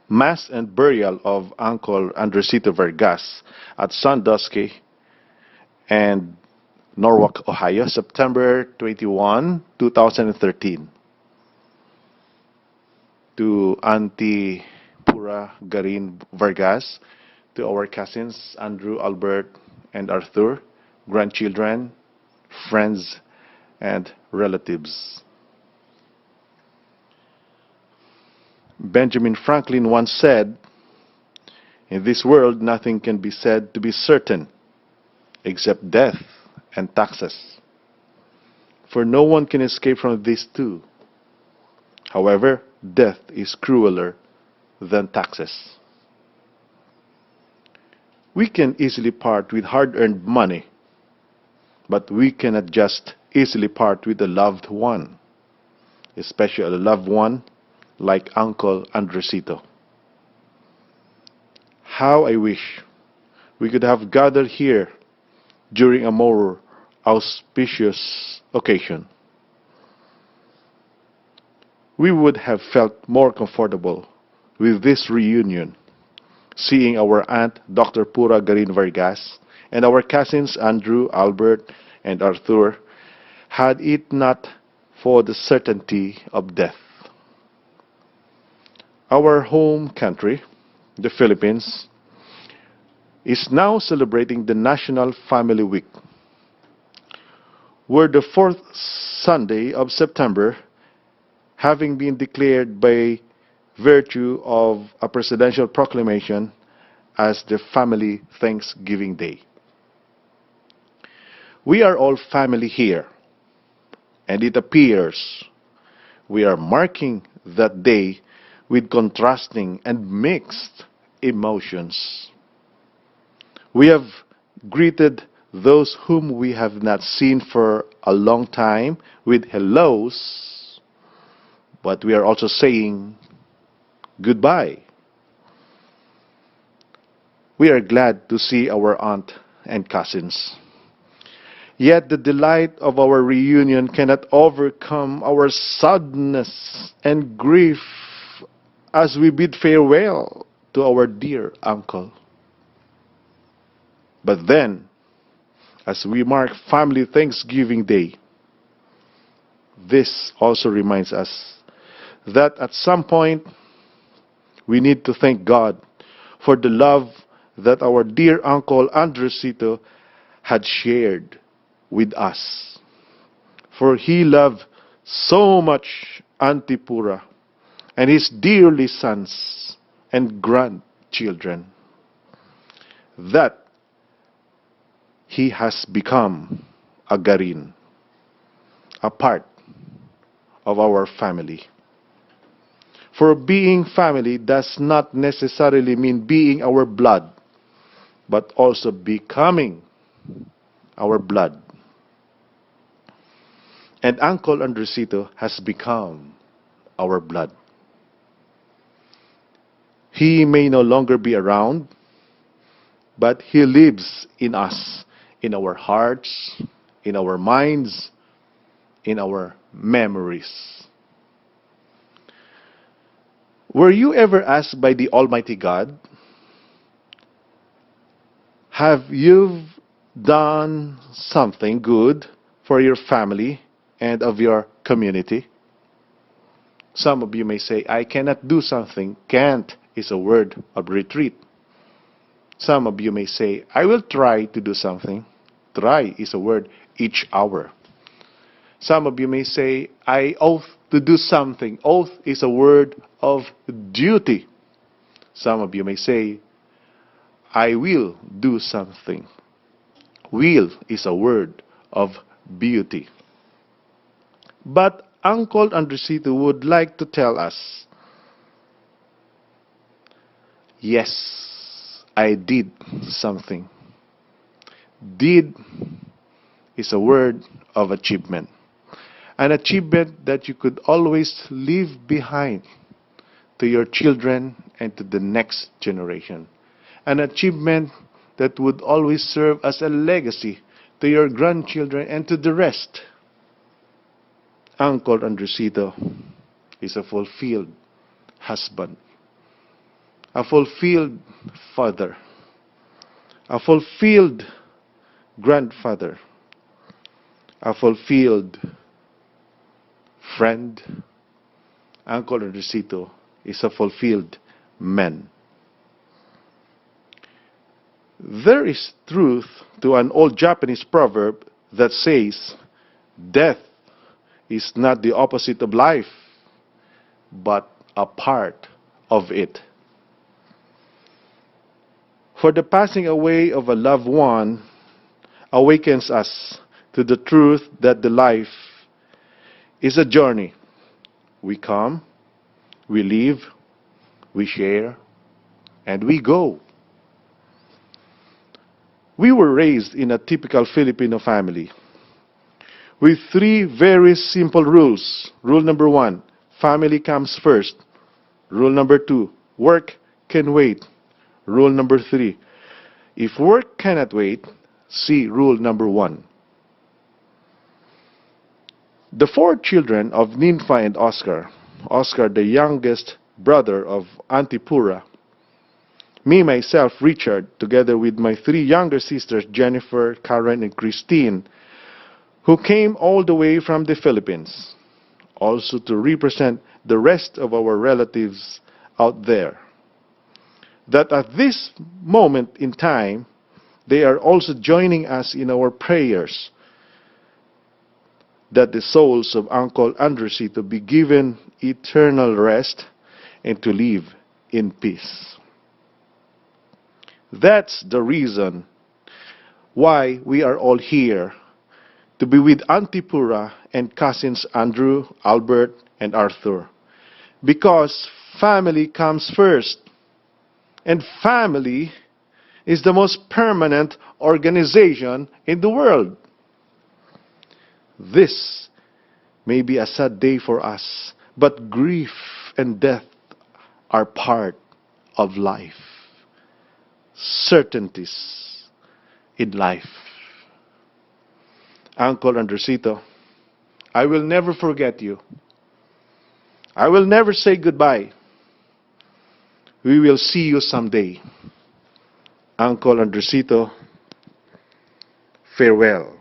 Mass and burial of Uncle Andresito Vargas at Sandusky and Norwalk, Ohio, September 21, 2013. To Auntie Pura Garin Vargas, to our cousins Andrew, Albert, and Arthur, grandchildren, friends, and relatives. Benjamin Franklin once said, "In this world, nothing can be said to be certain except death and taxes, for no one can escape from these two. However, death is crueler than taxes." We can easily part with hard-earned money, but we cannot just easily part with a loved one, especially a loved one like Uncle Andresito. How I wish we could have gathered here during a more auspicious occasion. We would have felt more comfortable with this reunion, seeing our aunt Dr. Pura Garin Vargas and our cousins Andrew, Albert, and Arthur, had it not for the certainty of death. Our home country, the Philippines, is now celebrating the National Family Week, where the fourth Sunday of September, having been declared by virtue of a presidential proclamation as the Family Thanksgiving Day. We are all family here, and it appears we are marking that day with contrasting and mixed emotions. We have greeted those whom we have not seen for a long time with hellos, but we are also saying goodbye. We are glad to see our aunt and cousins. Yet the delight of our reunion cannot overcome our sadness and grief as we bid farewell to our dear uncle. But then, as we mark Family Thanksgiving Day, this also reminds us that at some point we need to thank God for the love that our dear Uncle Andresito had shared with us. For he loved so much Auntie Pura and his dearly sons and grandchildren that he has become a Garin, a part of our family. For being family does not necessarily mean being our blood, but also becoming our blood. And Uncle Andresito has become our blood. He may no longer be around, but he lives in us, in our hearts, in our minds, in our memories. Were you ever asked by the Almighty God, have you done something good for your family and of your community? Some of you may say, I cannot do something. Can't is a word of retreat. Some of you may say, I will try to do something. Try is a word each hour. Some of you may say, I oath to do something. Oath is a word of duty. Some of you may say, I will do something. Will is a word of beauty. But Uncle Andresito would like to tell us, yes, I did something. Did is a word of achievement. An achievement that you could always leave behind to your children and to the next generation. An achievement that would always serve as a legacy to your grandchildren and to the rest. Uncle Andresito is a fulfilled husband. a fulfilled father, a fulfilled grandfather, a fulfilled friend. Uncle Andresito is a fulfilled man. There is truth to an old Japanese proverb that says, death is not the opposite of life, but a part of it. For the passing away of a loved one awakens us to the truth that the life is a journey. We come, we live, we share, and we go. We were raised in a typical Filipino family with three very simple rules. Rule number 1, family comes first. Rule number 2, work can wait. Rule number 3, if work cannot wait, see rule number 1. The 4 children of Ninfa and Oscar, Oscar the youngest brother of Auntie Pura, me, myself, Richard, together with my 3 younger sisters, Jennifer, Karen, and Christine, who came all the way from the Philippines, also to represent the rest of our relatives out there, that at this moment in time, they are also joining us in our prayers that the souls of Uncle Andresito be given eternal rest and to live in peace. That's the reason why we are all here, to be with Auntie Pura and cousins Andrew, Albert, and Arthur. Because family comes first. And family is the most permanent organization in the world. This may be a sad day for us, but grief and death are part of life. Certainties in life. Uncle Andresito, I will never forget you. I will never say goodbye. We will see you someday. Uncle Andresito, farewell.